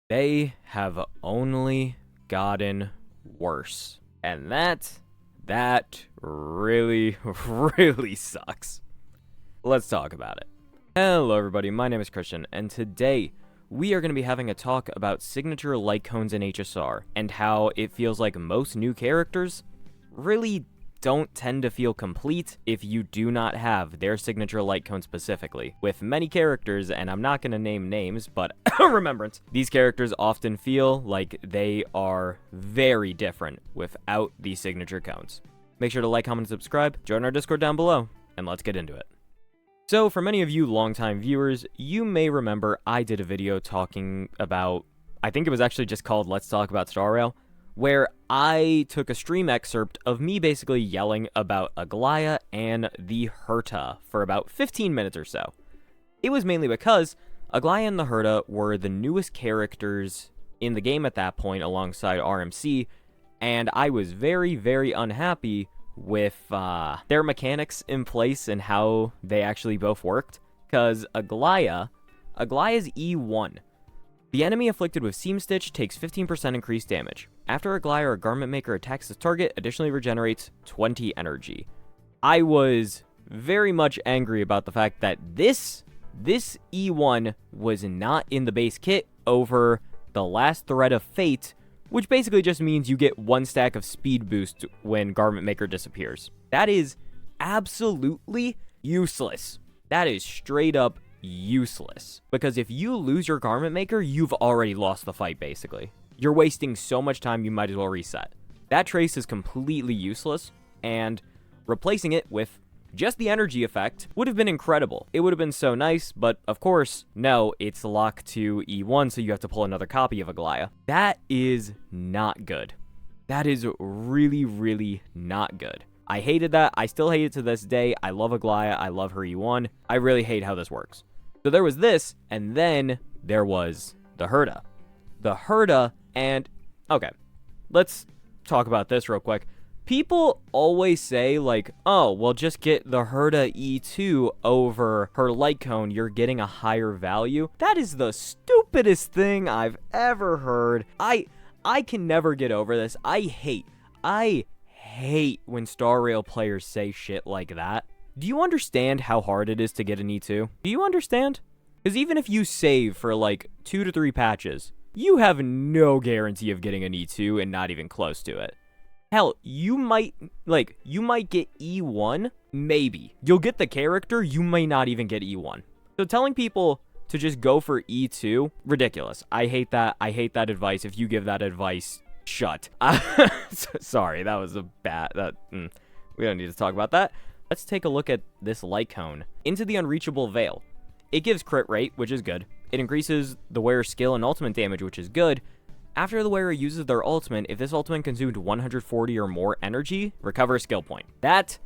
They have only gotten worse. And that really, really sucks. Let's talk about it. Hello everybody, my name is Christian, and today we are going to be having a talk about signature Lightcones in HSR, and how it feels like most new characters really don't tend to feel complete if you do not have their signature Lightcone specifically. With many characters, and I'm not going to name names, but Remembrance, these characters often feel like they are very different without these signature cones. Make sure to like, comment, and subscribe, join our Discord down below, and let's get into it. So, for many of you longtime viewers, you may remember I did a video talking about, I think it was actually just called Let's Talk About Star Rail, where I took a stream excerpt of me basically yelling about Aglaea and the Herta for about 15 minutes or so. It was mainly because Aglaea and the Herta were the newest characters in the game at that point alongside RMC, and I was very, very unhappy with their mechanics in place and how they actually both worked, because Aglaea's E1. The enemy afflicted with Seam Stitch takes 15% increased damage. After Aglaea or Garment Maker attacks this target, additionally regenerates 20 energy. I was very much angry about the fact that this E1 was not in the base kit over the last Thread of Fate, which basically just means you get 1 stack of speed boost when Garment Maker disappears. That is absolutely useless. That is straight up useless. Because if you lose your Garment Maker, you've already lost the fight, basically. You're wasting so much time, you might as well reset. That trace is completely useless, and replacing it with just the energy effect would have been incredible. It would have been so nice, but of course, no, it's locked to E1, so you have to pull another copy of Aglaea. That is not good. That is really, really not good. I hated that. I still hate it to this day. I love Aglaea. I love her E1. I really hate how this works. So there was this, and then there was the Herta. The Herta, and okay, let's talk about this real quick. People always say, like, oh, well, just get the Herta E2 over her Lightcone, you're getting a higher value. That is the stupidest thing I've ever heard. I can never get over this. I hate when Star Rail players say shit like that. Do you understand how hard it is to get an E2? Do you understand? Because even if you save for, like, 2 to 3 patches, you have no guarantee of getting an E2 and not even close to it. Hell, you might get E1, maybe. You'll get the character, you may not even get E1. So telling people to just go for E2, ridiculous. I hate that. I hate that advice. If you give that advice, shut. Sorry, that was a bad, we don't need to talk about that. Let's take a look at this Lightcone. Into the Unreachable Veil. It gives crit rate, which is good. It increases the wearer's skill and ultimate damage, which is good. After the wearer uses their ultimate, if this ultimate consumed 140 or more energy, recover a skill point. That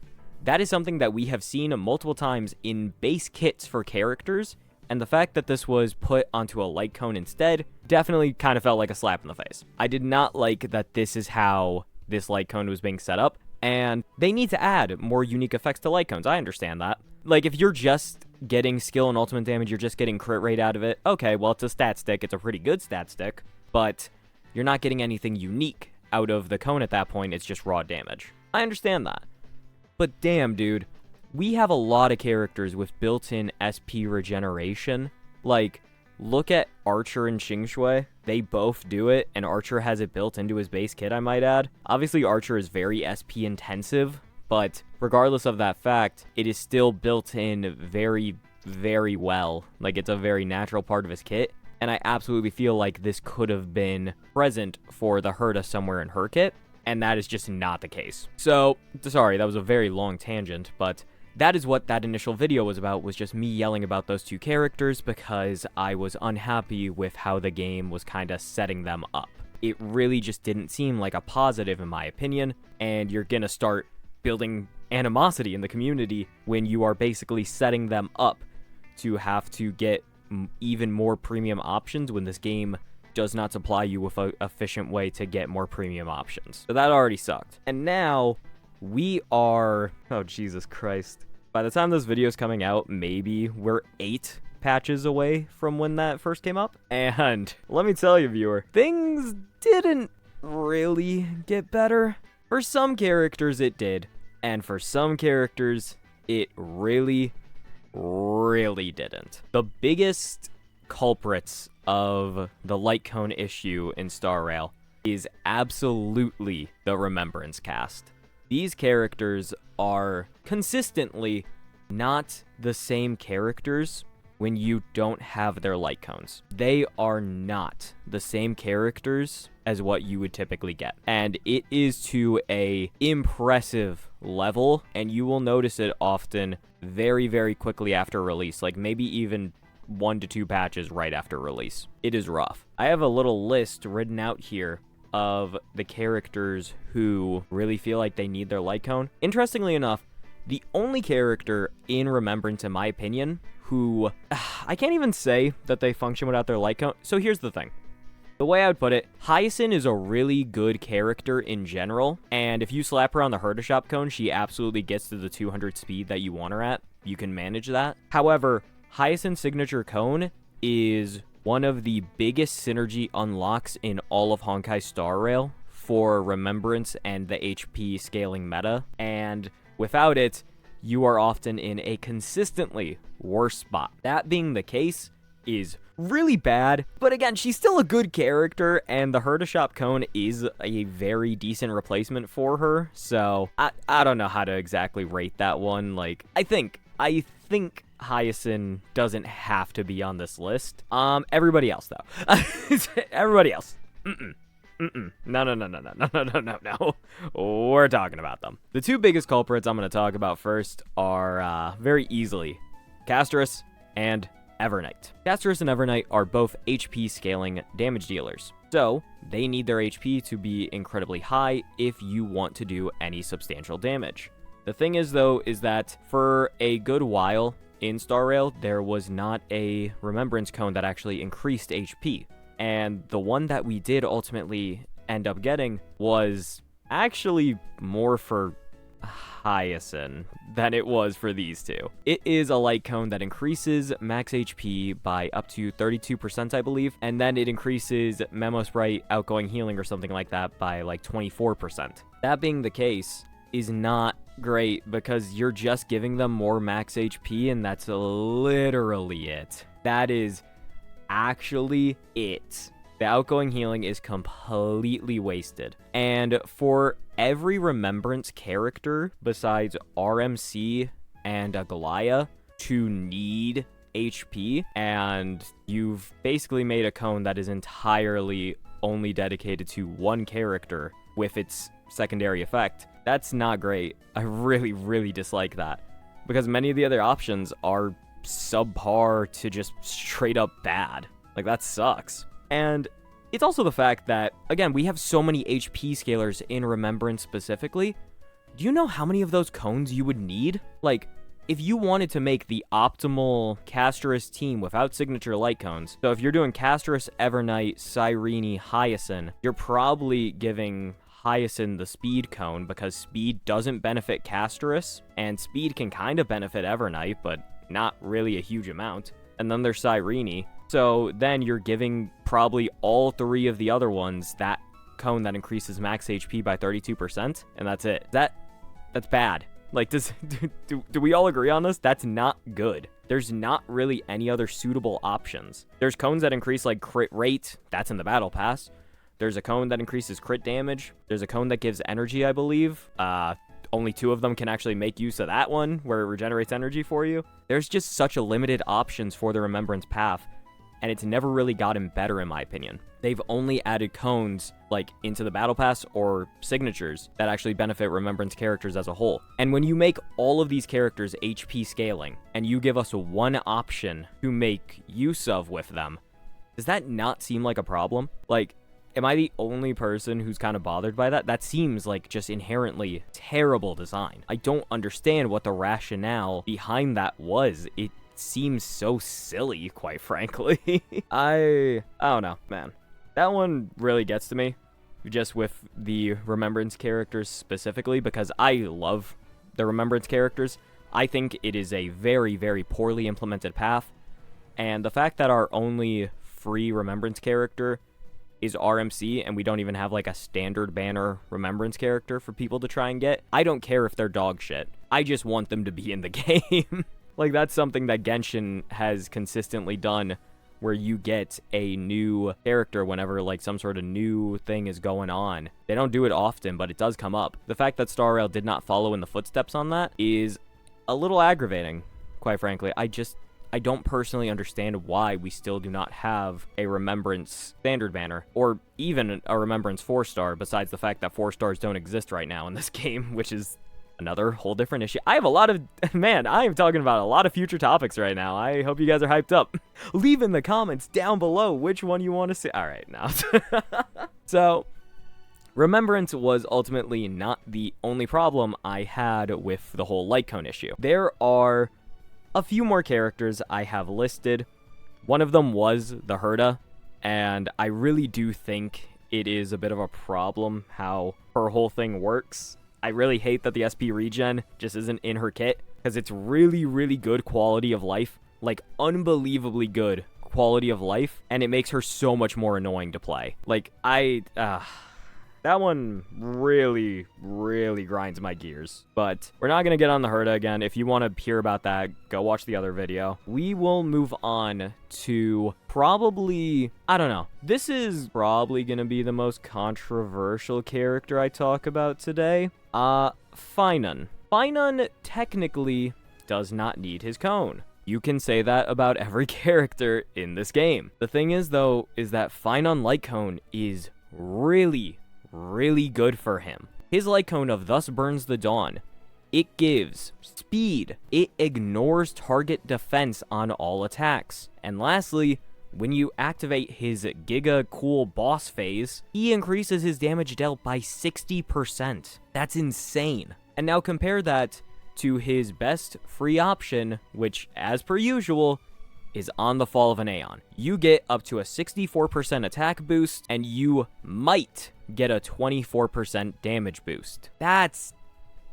is something that we have seen multiple times in base kits for characters, and the fact that this was put onto a Lightcone instead definitely kind of felt like a slap in the face. I did not like that this is how this Lightcone was being set up, and they need to add more unique effects to Lightcones. I understand that. Like, if you're just getting skill and ultimate damage, you're just getting crit rate out of it, okay, well, it's a stat stick. It's a pretty good stat stick, but you're not getting anything unique out of the cone at that point. It's just raw damage. I understand that. But damn, dude, we have a lot of characters with built-in SP regeneration. Like, look at Archer and Xingshui. They both do it, and Archer has it built into his base kit, I might add. Obviously, Archer is very SP intensive, but regardless of that fact, it is still built in very, very well. Like, it's a very natural part of his kit. And I absolutely feel like this could have been present for the Herta somewhere in her kit, and that is just not the case. So, sorry, that was a very long tangent, but that is what that initial video was about, was just me yelling about those two characters because I was unhappy with how the game was kind of setting them up. It really just didn't seem like a positive in my opinion, and you're gonna start building animosity in the community when you are basically setting them up to have to get even more premium options when this game does not supply you with an efficient way to get more premium options. So that already sucked. And now we are, oh Jesus Christ. By the time this video is coming out, maybe we're 8 patches away from when that first came up. And let me tell you, viewer, things didn't really get better. For some characters it did, and for some characters it really didn't. The biggest culprits of the Lightcone issue in Star Rail is absolutely the Remembrance cast. These characters are consistently not the same characters when you don't have their Lightcones. They are not the same characters as what you would typically get. And it is to a impressive level, and you will notice it often very quickly after release, like maybe even 1 to 2 patches right after release. It is rough. I have a little list written out here of the characters who really feel like they need their Lightcone. Interestingly enough, the only character in Remembrance, in my opinion, who I can't even say that they function without their Lightcone. So here's the thing. The way I would put it, Hyacinth is a really good character in general, and if you slap her on the Herta cone, she absolutely gets to the 200 speed that you want her at. You can manage that. However, Hyacinth's signature cone is one of the biggest synergy unlocks in all of Honkai Star Rail for Remembrance and the HP scaling meta, and without it, you are often in a consistently worse spot. That being the case is really bad, but again, she's still a good character, and the Herta cone is a very decent replacement for her, so I don't know how to exactly rate that one. Like, I think Hyacinth doesn't have to be on this list. Everybody else, though. Everybody else. No. We're talking about them. The two biggest culprits I'm going to talk about first are, very easily, Castris and Evernight. Castris and Evernight are both HP scaling damage dealers, so they need their HP to be incredibly high if you want to do any substantial damage. The thing is, though, is that for a good while in Star Rail, there was not a Remembrance cone that actually increased HP. And the one that we did ultimately end up getting was actually more for Hyacinth than it was for these two. It is a light cone that increases max HP by up to 32%, I believe, and then it increases Memo Sprite outgoing healing or something like that by like 24%. That being the case is not great because you're just giving them more max HP, and that's literally it. That is actually it. The outgoing healing is completely wasted. And for every Remembrance character besides RMC and Aglaea to need HP, and you've basically made a cone that is entirely only dedicated to one character with its secondary effect, that's not great. I really dislike that, because many of the other options are subpar to just straight up bad. Like, that sucks. And it's also the fact that, again, we have so many HP scalers in Remembrance specifically. Do you know how many of those cones you would need? Like, if you wanted to make the optimal Castris team without signature light cones, so if you're doing Castris, Evernight, Cyrene, Hyacinth, you're probably giving Hyacinth the speed cone, because speed doesn't benefit Castris, and speed can kind of benefit Evernight, but not really a huge amount. And then there's Cyrene. So then you're giving probably all 3 of the other ones that cone that increases max HP by 32%, and that's it. That's bad. Like, do we all agree on this? That's not good. There's not really any other suitable options. There's cones that increase, like, crit rate. That's in the battle pass. There's a cone that increases crit damage. There's a cone that gives energy, I believe. Only 2 of them can actually make use of that one, where it regenerates energy for you. There's just such a limited options for the Remembrance path, and it's never really gotten better, in my opinion. They've only added cones, like, into the battle pass or signatures that actually benefit Remembrance characters as a whole. And when you make all of these characters HP scaling, and you give us one option to make use of with them, does that not seem like a problem? Like, am I the only person who's kind of bothered by that? That seems like just inherently terrible design. I don't understand what the rationale behind that was. It seems so silly, quite frankly. I don't know, man. That one really gets to me, just with the Remembrance characters specifically, because I love the Remembrance characters. I think it is a very poorly implemented path, And the fact that our only free Remembrance character is RMC, and we don't even have like a standard banner Remembrance character for people to try and get, I don't care if they're dog shit. I just want them to be in the game. Like, that's something that Genshin has consistently done, where you get a new character whenever like some sort of new thing is going on. They don't do it often, but it does come up. The fact that Star Rail did not follow in the footsteps on that is a little aggravating, quite frankly. I don't personally understand why we still do not have a Remembrance standard banner, or even a Remembrance 4-star, besides the fact that 4 stars don't exist right now in this game, which is another whole different issue. I have a lot of... Man, I am talking about a lot of future topics right now. I hope you guys are hyped up. Leave in the comments down below which one you want to see. All right, now. So, Remembrance was ultimately not the only problem I had with the whole Lightcone issue. There are a few more characters I have listed. One of them was the Herta, and I really do think it is a bit of a problem how her whole thing works. I really hate that the SP regen just isn't in her kit, because it's really, really good quality of life, like unbelievably good quality of life, and it makes her so much more annoying to play. Like, that one really, really grinds my gears. But we're not going to get on the Herta again. If you want to hear about that, go watch the other video. We will move on to probably... I don't know. This is probably going to be the most controversial character I talk about today. Fäon. Fäon technically does not need his cone. You can say that about every character in this game. The thing is, though, is that Fäon Lightcone is really good for him. His Lightcone of Thus Burns the Dawn, it gives speed, it ignores target defense on all attacks, and lastly, when you activate his Giga Cool Boss phase, he increases his damage dealt by 60%. That's insane. And now compare that to his best free option, which, as per usual, is On the Fall of an Aeon. You get up to a 64% attack boost, and you might get a 24% damage boost. That's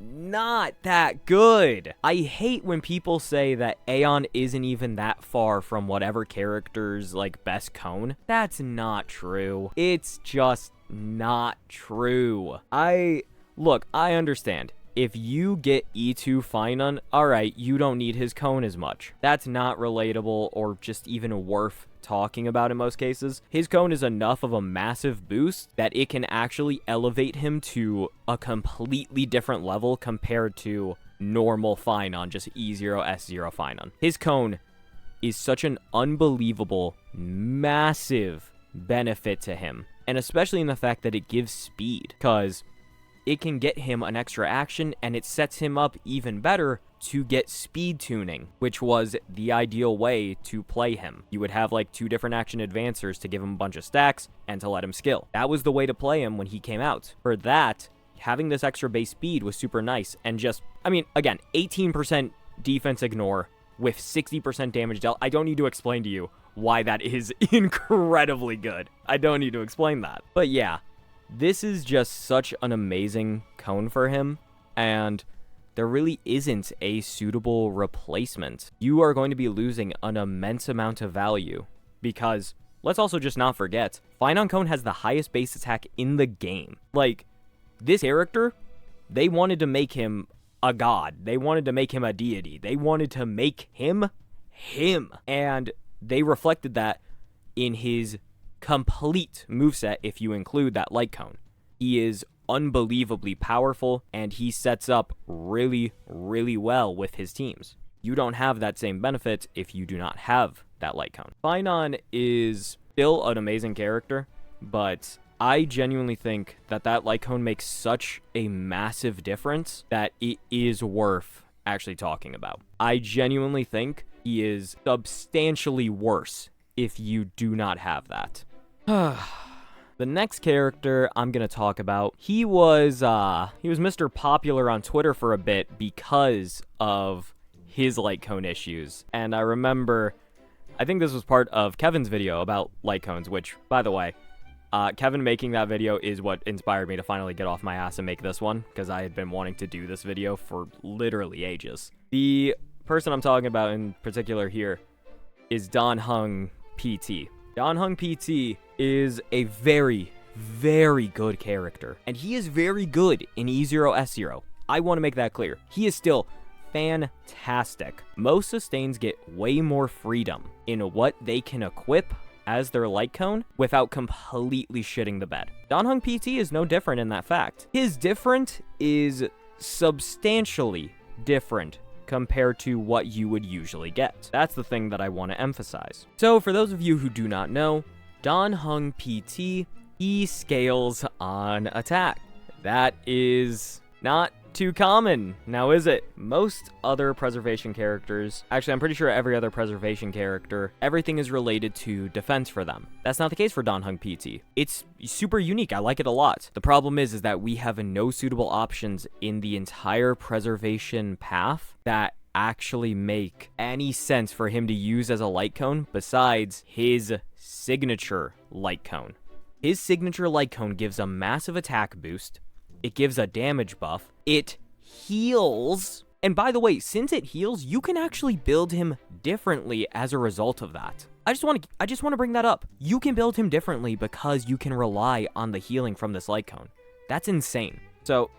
not that good. I hate when people say that Aeon isn't even that far from whatever character's like best cone. That's not true. It's just not true. Look, I understand. If you get E2 Fäon, alright, you don't need his cone as much. That's not relatable or just even worth talking about in most cases. His cone is enough of a massive boost that it can actually elevate him to a completely different level compared to normal Fäon, just E0, S0 Fäon. His cone is such an unbelievable, massive benefit to him, and especially in the fact that it gives speed, because it can get him an extra action, and it sets him up even better to get speed tuning, which was the ideal way to play him. You would have like 2 different action advancers to give him a bunch of stacks and to let him skill. That was the way to play him when he came out. For that, having this extra base speed was super nice, and just, I mean, again, 18% defense ignore with 60% damage dealt. I don't need to explain to you why that is incredibly good. I don't need to explain that. But yeah, this is just such an amazing cone for him, and there really isn't a suitable replacement. You are going to be losing an immense amount of value, because let's also just not forget, Fäon cone has the highest base attack in the game. Like, this character, they wanted to make him a god. They wanted to make him a deity. They wanted to make him him. And they reflected that in his complete moveset if you include that light cone. He is unbelievably powerful, and he sets up really, really well with his teams. You don't have that same benefit if you do not have that light cone. Fäon is still an amazing character, but I genuinely think that that light cone makes such a massive difference that it is worth actually talking about. I genuinely think he is substantially worse if you do not have that. The next character I'm going to talk about, he was Mr. Popular on Twitter for a bit because of his light cone issues. And I remember, I think this was part of Kevin's video about light cones, which, by the way, Kevin making that video is what inspired me to finally get off my ass and make this one, because I had been wanting to do this video for literally ages. The person I'm talking about in particular here, is Danheng PT. Danheng PT is a very, very good character, and he is very good in E0 S0. I want to make that clear. He is still fantastic. Most sustains get way more freedom in what they can equip as their light cone without completely shitting the bed. Danheng PT is no different in that fact. His different is substantially different compared to what you would usually get. That's the thing that I want to emphasize. So for those of you who do not know, Danheng PT, he scales on attack. That is not too common, now is it? Most other preservation characters, actually I'm pretty sure every other preservation character, everything is related to defense for them. That's not the case for Danheng PT. It's super unique, I like it a lot. The problem is that we have no suitable options in the entire preservation path that actually make any sense for him to use as a light cone besides his signature light cone. His signature light cone gives a massive attack boost. It gives a damage buff. It heals. And by the way, since it heals, you can actually build him differently as a result of that. I just want to bring that up. You can build him differently because you can rely on the healing from this light cone. That's insane. So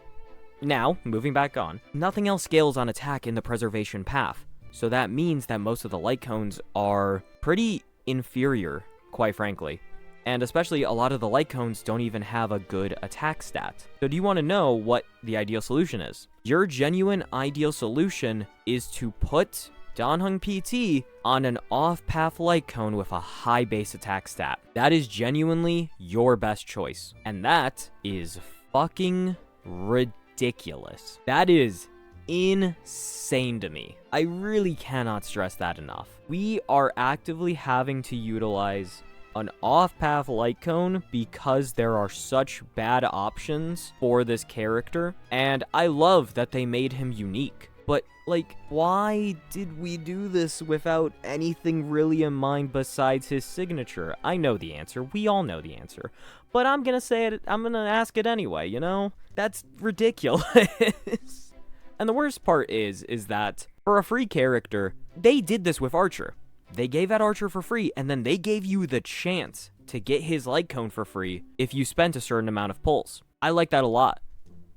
now, moving back on, nothing else scales on attack in the preservation path. So that means that most of the light cones are pretty inferior, quite frankly. And especially a lot of the light cones don't even have a good attack stat. So do you want to know what the ideal solution is? Your genuine ideal solution is to put Danheng PT on an off-path light cone with a high base attack stat. That is genuinely your best choice. And that is fucking ridiculous. That is insane to me. I really cannot stress that enough. We are actively having to utilize an off-path light cone because there are such bad options for this character, and I love that they made him unique. But, like, why did we do this without anything really in mind besides his signature? I know the answer. We all know the answer. But I'm gonna say it, I'm gonna ask it anyway, you know? That's ridiculous. And the worst part is that for a free character, they did this with Archer. They gave that Archer for free, and then they gave you the chance to get his light cone for free if you spent a certain amount of pulls. I like that a lot.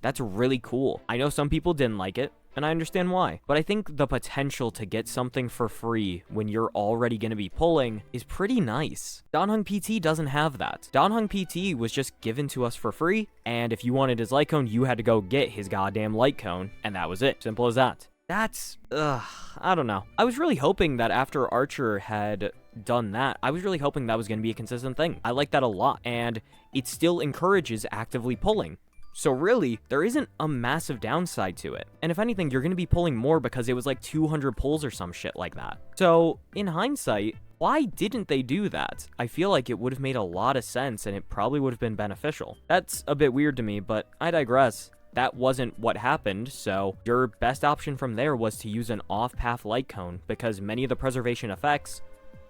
That's really cool. I know some people didn't like it, and I understand why. But I think the potential to get something for free when you're already going to be pulling is pretty nice. Danheng PT doesn't have that. Danheng PT was just given to us for free, and if you wanted his light cone, you had to go get his goddamn light cone, and that was it. Simple as that. That's, I don't know. I was really hoping that after Archer had done that, I was really hoping that was going to be a consistent thing. I like that a lot, and it still encourages actively pulling. So really, there isn't a massive downside to it. And if anything, you're going to be pulling more because it was like 200 pulls or some shit like that. So, in hindsight, why didn't they do that? I feel like it would have made a lot of sense, and it probably would have been beneficial. That's a bit weird to me, but I digress. That wasn't what happened, so your best option from there was to use an off-path light cone because many of the preservation effects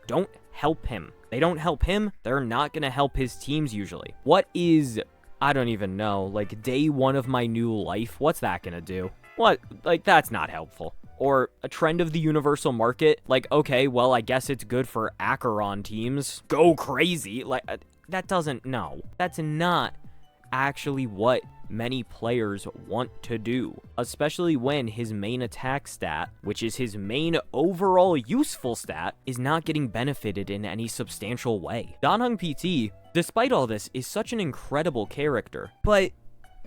don't help him. They don't help him, they're not gonna help his teams usually. What is, I don't even know, like day one of my new life, what's that gonna do? What, like that's not helpful. Or a trend of the universal market, like okay, well I guess it's good for Acheron teams. Go crazy, like that doesn't, no. That's not actually what many players want to do, especially when his main attack stat, which is his main overall useful stat, is not getting benefited in any substantial way. Danheng PT, despite all this, is such an incredible character, but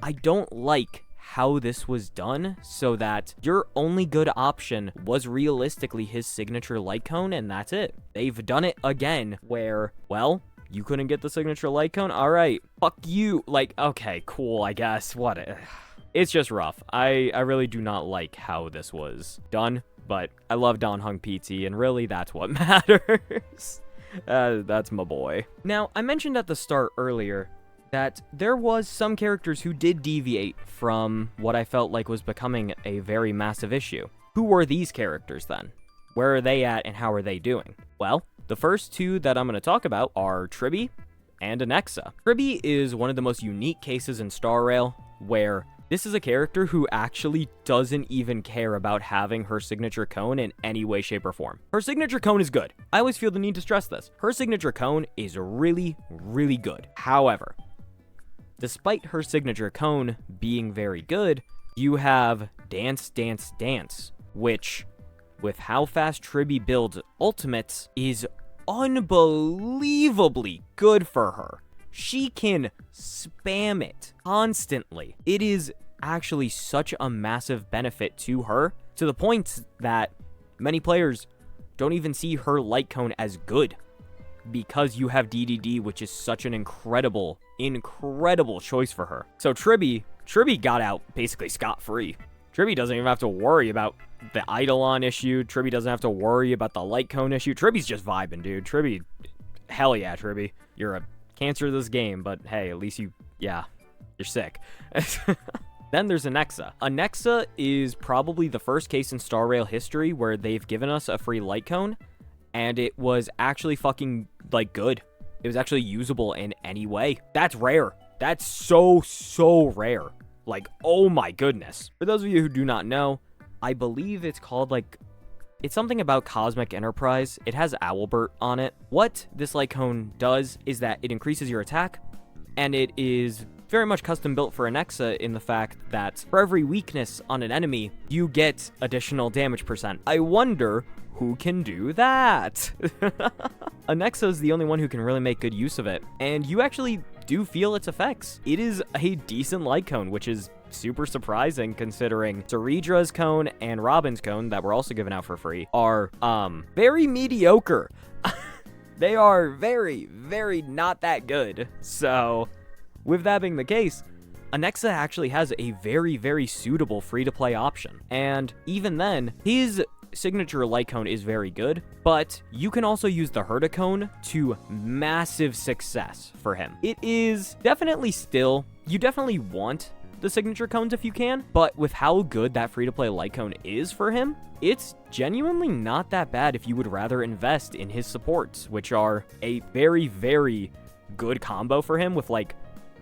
I don't like how this was done so that your only good option was realistically his signature light cone, and that's it. They've done it again where, well, you couldn't get the signature light cone? Alright, fuck you. Like, okay, cool, I guess. What? It's just rough. I really do not like how this was done, but I love Danheng PT, and really that's what matters. That's my boy. Now, I mentioned at the start earlier that there was some characters who did deviate from what I felt like was becoming a very massive issue. Who were these characters then? Where are they at and how are they doing? Well, the first two that I'm going to talk about are Tribby and Anexa. Tribby is one of the most unique cases in Star Rail where This is a character who actually doesn't even care about having her signature cone in any way, shape, or form. Her signature cone is good. I always feel the need to stress this. Her signature cone is really, really good. However, despite her signature cone being very good, you have Dance, Dance, Dance, which, with how fast Tribby builds ultimates, is unbelievably good for her. She can spam it constantly. It is actually such a massive benefit to her, to the point that many players don't even see her light cone as good, because you have DDD, which is such an incredible choice for her. So Tribby got out basically scot-free. Tribby doesn't even have to worry about the Eidolon issue. Tribby doesn't have to worry about the light cone issue. Tribby's just vibing, dude. Tribby, hell yeah, Tribby. You're a cancer of this game, but hey, at least you're sick. Then there's Anexa. Anexa is probably the first case in Star Rail history where they've given us a free light cone, and it was actually fucking, like, good. It was actually usable in any way. That's rare. That's so rare. Like, oh my goodness. For those of you who do not know, I believe it's called, like, it's something about Cosmic Enterprise. It has Owlbert on it. What this light cone does is that it increases your attack, and it is very much custom built for Anexa in the fact that for every weakness on an enemy, you get additional damage percent. I wonder who can do that? Anexa is the only one who can really make good use of it, and you actually do feel its effects. It is a decent light cone, which is super surprising considering Ceredra's cone and Robin's cone that were also given out for free are very mediocre. They are very not that good. So with that being the case, Anexa actually has a very suitable free-to-play option. And even then, his signature light cone is very good, but you can also use the Herta cone to massive success for him. It is definitely still, you definitely want the signature cones if you can, but with how good that free-to-play light cone is for him, it's genuinely not that bad if you would rather invest in his supports, which are a very good combo for him with, like,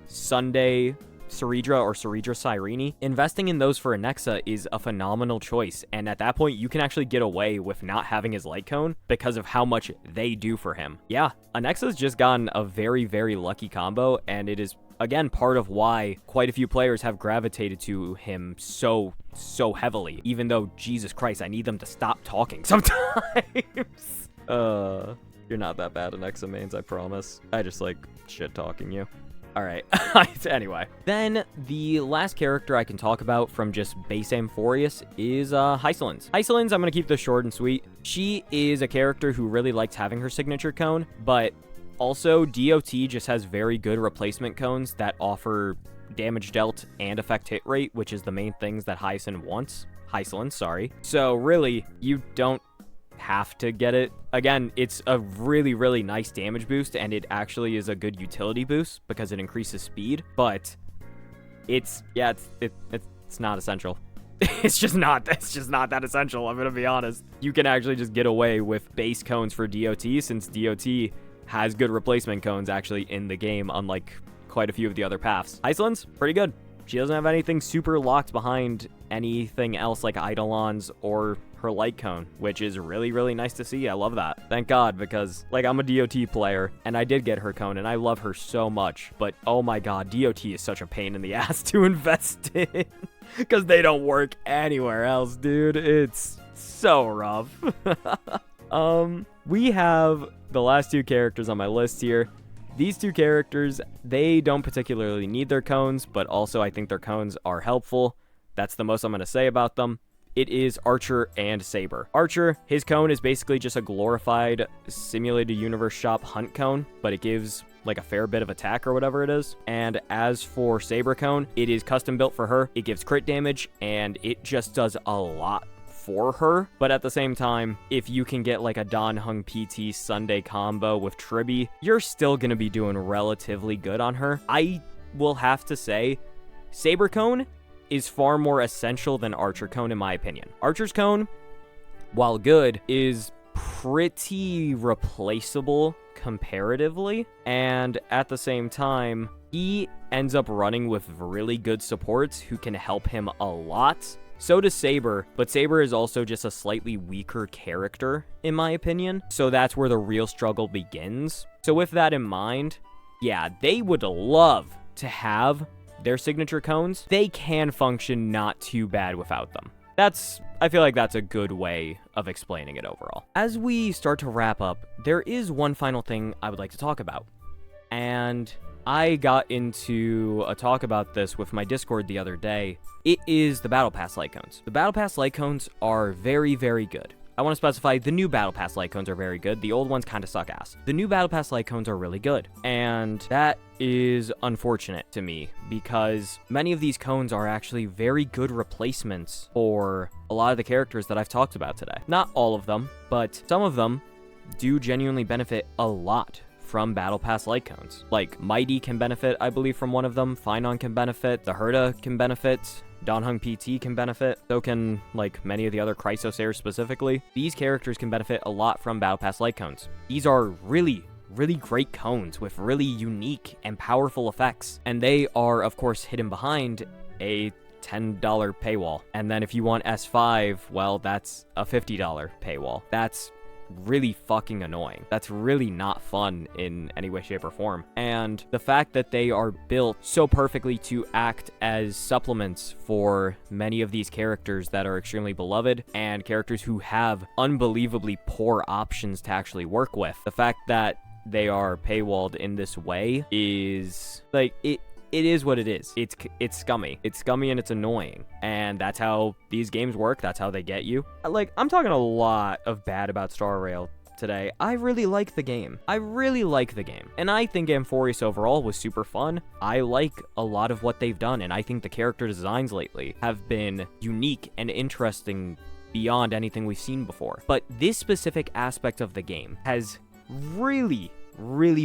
Sunday Ceredra or Ceredra Cyrene. Investing in those for Anexa is a phenomenal choice, and at that point, you can actually get away with not having his light cone because of how much they do for him. Yeah, Anexa's just gotten a very lucky combo, and it is, again, part of why quite a few players have gravitated to him so heavily, even though, Jesus Christ, I need them to stop talking sometimes. You're not that bad, Anexa mains, I promise. I just like shit-talking you. Alright, anyway. Then, the last character I can talk about from just base Amphorius is Hysolins. Hysolins, I'm going to keep this short and sweet. She is a character who really likes having her signature cone, but also DOT just has very good replacement cones that offer damage dealt and effect hit rate, which is the main things that Hysolins, sorry. So really, you don't have to get it. Again, it's a really nice damage boost, and it actually is a good utility boost because it increases speed, but it's not essential. It's just not that essential, I'm gonna be honest. You can actually just get away with base cones for DOT, since DOT has good replacement cones actually in the game, unlike quite a few of the other paths. Hysolins, pretty good. She doesn't have anything super locked behind anything else like Eidolons or her light cone, which is really nice to see. I love that. Thank God, because, like, I'm a DOT player, and I did get her cone, and I love her so much, but oh my God, DOT is such a pain in the ass to invest in, because they don't work anywhere else, dude. It's so rough. We have the last two characters on my list here. These two characters, they don't particularly need their cones, but also I think their cones are helpful. That's the most I'm going to say about them. It is Archer and Saber. Archer, his cone is basically just a glorified simulated universe shop hunt cone, but it gives like a fair bit of attack or whatever it is. And as for Saber cone, it is custom built for her. It gives crit damage, and it just does a lot for her. But at the same time, if you can get like a Don Hung PT Sunday combo with Tribby, you're still going to be doing relatively good on her. I will have to say, Saber cone is far more essential than Archer cone in my opinion. Archer's cone, while good, is pretty replaceable comparatively, and at the same time, he ends up running with really good supports who can help him a lot. So does Saber, but Saber is also just a slightly weaker character, in my opinion, so that's where the real struggle begins. So with that in mind, yeah, they would love to have their signature cones. They can function not too bad without them. I feel like that's a good way of explaining it overall. As we start to wrap up, there is one final thing I would like to talk about. And I got into a talk about this with my Discord the other day. It is the Battle Pass Lightcones. The Battle Pass Lightcones are very, very good. I want to specify the new Battle Pass Lightcones are very good. The old ones kind of suck ass. The new Battle Pass Lightcones are really good. And that is unfortunate to me because many of these cones are actually very good replacements for a lot of the characters that I've talked about today. Not all of them, but some of them do genuinely benefit a lot from Battle Pass Lightcones. Like, Mighty can benefit, I believe, from one of them. Fäon can benefit. The Herta can benefit. Danel PT can benefit. So can, like, many of the other Chrysosairs specifically. These characters can benefit a lot from Battle Pass Lightcones. These are really great cones with really unique and powerful effects. And they are, of course, hidden behind a $10 paywall. And then if you want S5, well, that's a $50 paywall. That's really fucking annoying. That's really not fun in any way, shape, or form. And the fact that they are built so perfectly to act as supplements for many of these characters that are extremely beloved and characters who have unbelievably poor options to actually work with. The fact that they are paywalled in this way is like it is what it is. It's scummy. It's scummy and it's annoying. And that's how these games work. That's how they get you. Like, I'm talking a lot of bad about Star Rail today. I really like the game. And I think Amphoreus overall was super fun. I like a lot of what they've done, and I think the character designs lately have been unique and interesting beyond anything we've seen before. But this specific aspect of the game has really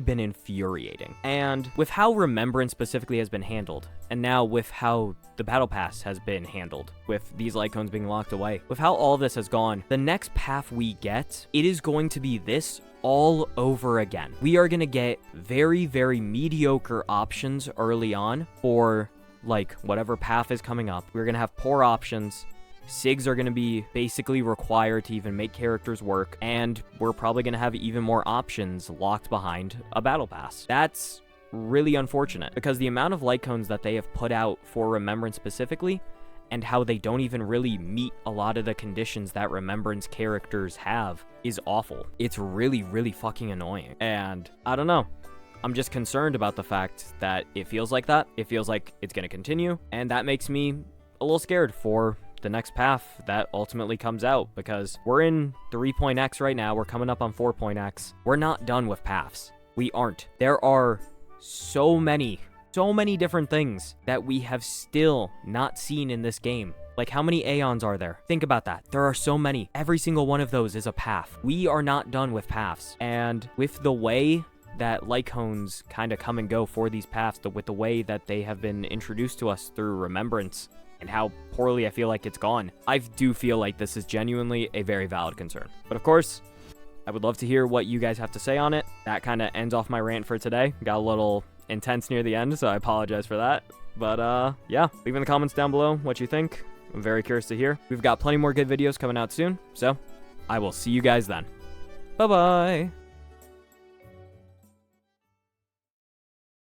been infuriating. And with how Remembrance specifically has been handled, and now with how the Battle Pass has been handled, with these Lightcones being locked away, with how all this has gone, the next path we get, it is going to be this all over again. We are going to get very mediocre options early on for, like, whatever path is coming up. We're going to have poor options. SIGs are going to be basically required to even make characters work, and we're probably going to have even more options locked behind a Battle Pass. That's really unfortunate, because the amount of Lightcones that they have put out for Remembrance specifically, and how they don't even really meet a lot of the conditions that Remembrance characters have, is awful. It's really fucking annoying. And I don't know. I'm just concerned about the fact that it feels like that. It feels like it's going to continue, and that makes me a little scared for the next path that ultimately comes out, because we're in 3.x right now. We're coming up on 4.x. We're not done with paths. We aren't. There are so many different things that we have still not seen in this game. Like, how many Aeons are there? Think about that. There are so many. Every single one of those is a path. We are not done with paths. And with the way that Lightcones kind of come and go for these paths, with the way that they have been introduced to us through Remembrance, and how poorly I feel like it's gone, I do feel like this is genuinely a very valid concern. But of course, I would love to hear what you guys have to say on it. That kind of ends off my rant for today. Got a little intense near the end, so I apologize for that. But yeah, leave in the comments down below what you think. I'm very curious to hear. We've got plenty more good videos coming out soon, so I will see you guys then. Bye-bye.